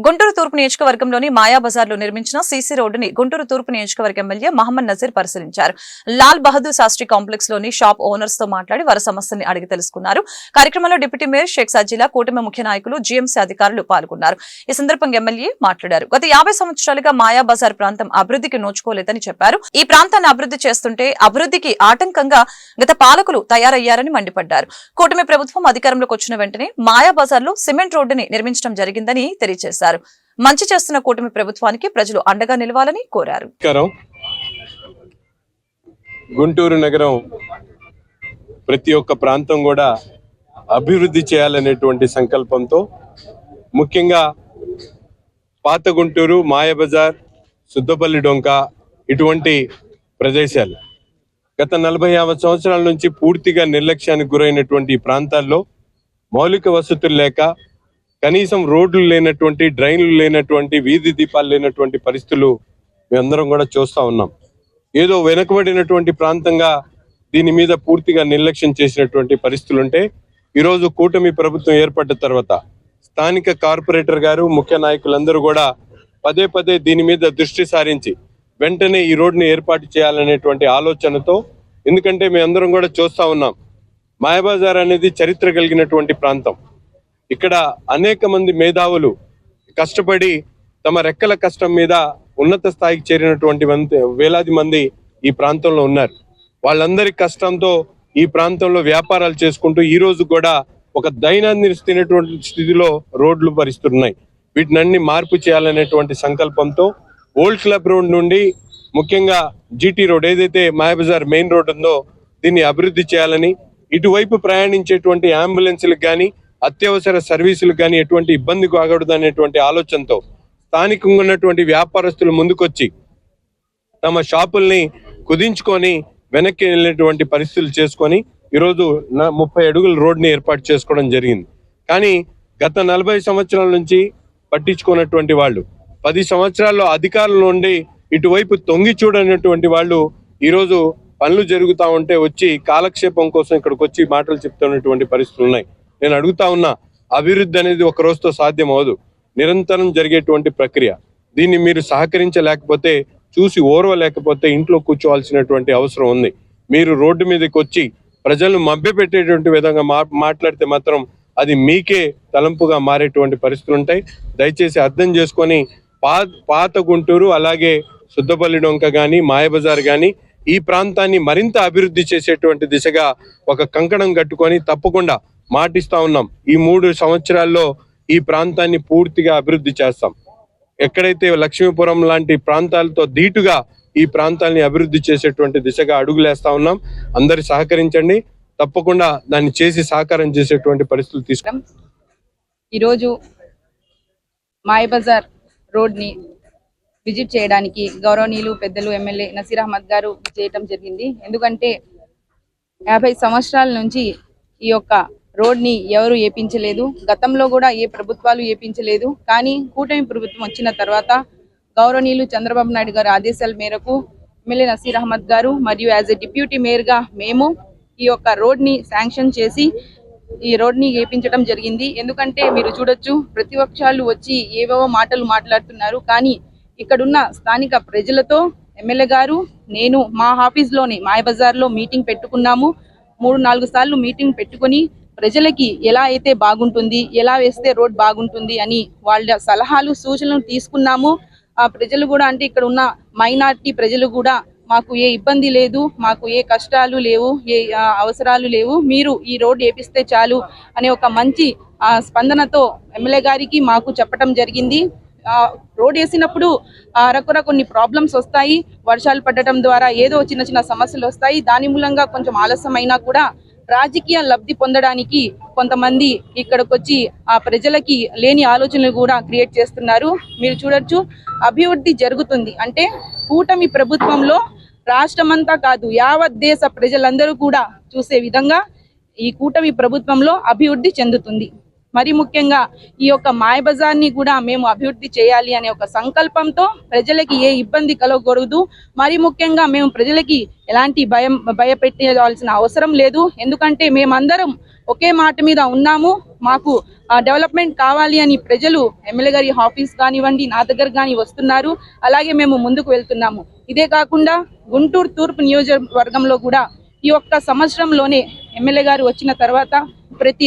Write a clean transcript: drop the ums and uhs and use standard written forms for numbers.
గుంటూరు తూర్పు నియోజకవర్గంలోని మాయాబజార్లో నిర్మించిన సీసీ రోడ్డుని గుంటూరు తూర్పు నియోజకవర్గ ఎమ్మెల్యే మహమ్మద్ నజీర్ పరిశీలించారు. లాల్ బహదూర్ శాస్త్రి కాంప్లెక్స్ లోని షాప్ ఓనర్స్ తో మాట్లాడి వారి సమస్యల్ని అడిగి తెలుసుకున్నారు. కార్యక్రమంలో డిప్యూటీ మేయర్ షేక్ సజ్జిలా, కూటమి ముఖ్య నాయకులు, జీఎంసీ అధికారులు పాల్గొన్నారు. ఈ సందర్భంగా ఎమ్మెల్యే మాట్లాడారు. గత 50 సంవత్సరాలుగా మాయాబజార్ ప్రాంతం అభివృద్ధికి నోచుకోలేదని చెప్పారు. ఈ ప్రాంతాన్ని అభివృద్ధి చేస్తుంటే అభివృద్ధికి ఆటంకంగా గత పాలకులు తయారయ్యారని మండిపడ్డారు. కూటమి ప్రభుత్వం అధికారంలోకి వచ్చిన వెంటనే మాయాబజార్ లో సిమెంట్ రోడ్డుని నిర్మించడం జరిగిందని తెలియజేశారు. మంచి చేస్తున్న కూటమి ప్రభుత్వానికి ప్రజలు అండగా నిలవాలని కోరారు. గుంటూరు నగరం ప్రతి ఒక్క ప్రాంతం కూడా అభివృద్ధి చేయాలనేటువంటి సంకల్పంతో ముఖ్యంగా పాత గుంటూరు, మాయాబజార్, సుద్దపల్లి డొంక ఇటువంటి ప్రదేశాలు గత 45 సంవత్సరాల నుంచి పూర్తిగా నిర్లక్ష్యానికి గురైనటువంటి ప్రాంతాల్లో మౌలిక వసతులు లేక, కనీసం రోడ్లు లేనటువంటి, డ్రైన్లు లేనటువంటి, వీధి దీపాలు లేనటువంటి పరిస్థితులు మేమందరం కూడా చూస్తూ ఉన్నాం. ఏదో వెనుకబడినటువంటి ప్రాంతంగా దీని మీద పూర్తిగా నిర్లక్ష్యం చేసినటువంటి పరిస్థితులు ఉంటే ఈరోజు కూటమి ప్రభుత్వం ఏర్పడ్డ తర్వాత స్థానిక కార్పొరేటర్ గారు, ముఖ్య నాయకులందరూ కూడా పదే పదే దీని మీద దృష్టి సారించి వెంటనే ఈ రోడ్డుని ఏర్పాటు చేయాలనేటువంటి ఆలోచనతో, ఎందుకంటే మేమందరం కూడా చూస్తూ ఉన్నాం, మాయాబజార్ అనేది చరిత్ర కలిగినటువంటి ప్రాంతం. ఇక్కడ అనేక మంది మేధావులు కష్టపడి తమ రెక్కల కష్టం మీద ఉన్నత స్థాయికి చేరినటువంటి వేలాది మంది ఈ ప్రాంతంలో ఉన్నారు. వాళ్ళందరి కష్టంతో ఈ ప్రాంతంలో వ్యాపారాలు చేసుకుంటూ ఈ రోజు కూడా ఒక దైనందినటువంటి స్థితిలో రోడ్లు పరిస్తున్నాయి. వీటినన్ని మార్పు చేయాలనేటువంటి సంకల్పంతో ఓల్డ్ క్లబ్ రోడ్ నుండి ముఖ్యంగా జీటీ రోడ్, ఏదైతే మాయాబజార్ మెయిన్ రోడ్ ఉందో, దీన్ని అభివృద్ధి చేయాలని, ఇటువైపు ప్రయాణించేటువంటి అంబులెన్స్లకు కానీ, అత్యవసర సర్వీసులకు కానీ ఎటువంటి ఇబ్బంది కాకూడదు అనేటువంటి ఆలోచనతో స్థానికంగా ఉన్నటువంటి వ్యాపారస్తులు ముందుకొచ్చి తమ షాపుల్ని కుదించుకొని వెనక్కి వెళ్ళేటువంటి పరిస్థితులు చేసుకొని ఈరోజు 30 అడుగుల రోడ్ని ఏర్పాటు చేసుకోవడం జరిగింది. కానీ గత 40 సంవత్సరాల నుంచి పట్టించుకున్నటువంటి వాళ్ళు, 10 సంవత్సరాల్లో అధికారుల నుండి ఇటువైపు తొంగి చూడనటువంటి వాళ్ళు ఈరోజు పనులు జరుగుతూ ఉంటే వచ్చి కాలక్షేపం కోసం ఇక్కడికి వచ్చి మాటలు చెప్తున్నటువంటి పరిస్థితులు ఉన్నాయి. నేను అడుగుతా ఉన్నా, అభివృద్ధి అనేది ఒక రోజుతో సాధ్యం అవదు, నిరంతరం జరిగేటువంటి ప్రక్రియ. దీన్ని మీరు సహకరించలేకపోతే, చూసి ఓర్వలేకపోతే ఇంట్లో కూర్చోవాల్సినటువంటి అవసరం ఉంది. మీరు రోడ్డు మీదకి వచ్చి ప్రజలను మభ్యపెట్టేటువంటి విధంగా మాట్లాడితే మాత్రం అది మీకే తలంపుగా మారేటువంటి పరిస్థితులు ఉంటాయి. దయచేసి అర్థం చేసుకొని పాత గుంటూరు, అలాగే సుద్దపల్లి డొంక కానీ, మాయాబజార్ కానీ ఈ ప్రాంతాన్ని మరింత అభివృద్ధి చేసేటువంటి దిశగా ఒక కంకణం కట్టుకొని తప్పకుండా మాటిస్తా ఉన్నాం, ఈ 3 సంవత్సరాల్లో ఈ ప్రాంతాన్ని పూర్తిగా అభివృద్ధి చేస్తాం. ఎక్కడైతే లక్ష్మీపురం లాంటి ప్రాంతాలతో ధీటుగా ఈ ప్రాంతాన్ని అభివృద్ధి చేసేటువంటి దిశగా అడుగులేస్తా ఉన్నాం. అందరు సహకరించండి, తప్పకుండా దాన్ని చేసి సాకారం చేసేటువంటి పరిస్థితులు తీసుకుంటాం. ఈరోజు మాయాబజార్ రోడ్ని విజిట్ చేయడానికి గౌరవనీయులు పెద్దలు ఎమ్మెల్యే నసీర్ అహ్మద్ గారు చేయటం జరిగింది. ఎందుకంటే 50 సంవత్సరాల నుంచి ఈ యొక్క రోడ్ని ఎవరు ఏపించలేదు, గతంలో కూడా ఏ ప్రభుత్వాలు ఏపించలేదు. కానీ కూటమి ప్రభుత్వం వచ్చిన తర్వాత గౌరవనీయులు చంద్రబాబు నాయుడు గారు ఆదేశాల మేరకు ఎమ్మెల్యే నసీర్ అహ్మద్ గారు మరియు యాజ్ ఎ డిప్యూటీ మేయర్గా మేము ఈ యొక్క రోడ్ని శాంక్షన్ చేసి ఈ రోడ్ని ఏపించడం జరిగింది. ఎందుకంటే మీరు చూడొచ్చు, ప్రతిపక్షాలు వచ్చి ఏవేవో మాటలు మాట్లాడుతున్నారు. కానీ ఇక్కడున్న స్థానిక ప్రజలతో ఎమ్మెల్యే గారు, నేను మా ఆఫీస్లోని మాయాబజార్లో మీటింగ్ పెట్టుకున్నాము. 3-4 సార్లు మీటింగ్ పెట్టుకొని ప్రజలకి ఎలా అయితే బాగుంటుంది, ఎలా వేస్తే రోడ్ బాగుంటుంది అని వాళ్ళ సలహాలు, సూచనలు తీసుకున్నాము. ఆ ప్రజలు కూడా, అంటే ఇక్కడ ఉన్న మైనారిటీ ప్రజలు కూడా, మాకు ఏ ఇబ్బంది లేదు, మాకు ఏ కష్టాలు లేవు, ఏ అవసరాలు లేవు, మీరు ఈ రోడ్ వేపిస్తే చాలు అనే ఒక మంచి స్పందనతో ఎమ్మెల్యే గారికి మాకు చెప్పడం జరిగింది. రోడ్ వేసినప్పుడు అరకొర కొన్ని ప్రాబ్లమ్స్ వస్తాయి, వర్షాలు పడటం ద్వారా ఏదో చిన్న చిన్న సమస్యలు వస్తాయి. దాని మూలంగా కొంచెం ఆలస్యమైనా కూడా రాజకీయ లబ్ధి పొందడానికి కొంతమంది ఇక్కడికి వచ్చి ఆ ప్రజలకి లేని ఆలోచనలు కూడా క్రియేట్ చేస్తున్నారు. మీరు చూడొచ్చు, అభివృద్ధి జరుగుతుంది అంటే కూటమి ప్రభుత్వంలో రాష్ట్రమంతా కాదు, యావత్ దేశ ప్రజలందరూ కూడా చూసే విధంగా ఈ కూటమి ప్రభుత్వంలో అభివృద్ధి చెందుతుంది. మరి ముఖ్యంగా ఈ యొక్క మాయాబజార్ని కూడా మేము అభివృద్ధి చేయాలి అనే ఒక సంకల్పంతో ప్రజలకి ఏ ఇబ్బంది కలగకూడదు. మరి ముఖ్యంగా మేము ప్రజలకి ఎలాంటి భయపెట్టాల్సిన అవసరం లేదు. ఎందుకంటే మేమందరం ఒకే మాట మీద ఉన్నాము. మాకు డెవలప్మెంట్ కావాలి అని ప్రజలు ఎమ్మెల్యే గారి ఆఫీస్ కానివ్వండి నా దగ్గర కానీ వస్తున్నారు. అలాగే మేము ముందుకు వెళ్తున్నాము. ఇదే కాకుండా గుంటూరు తూర్పు నియోజకవర్గంలో కూడా ఈ ఒక్క సంవత్సరంలోనే ఎమ్మెల్యే గారు వచ్చిన తర్వాత ప్రతి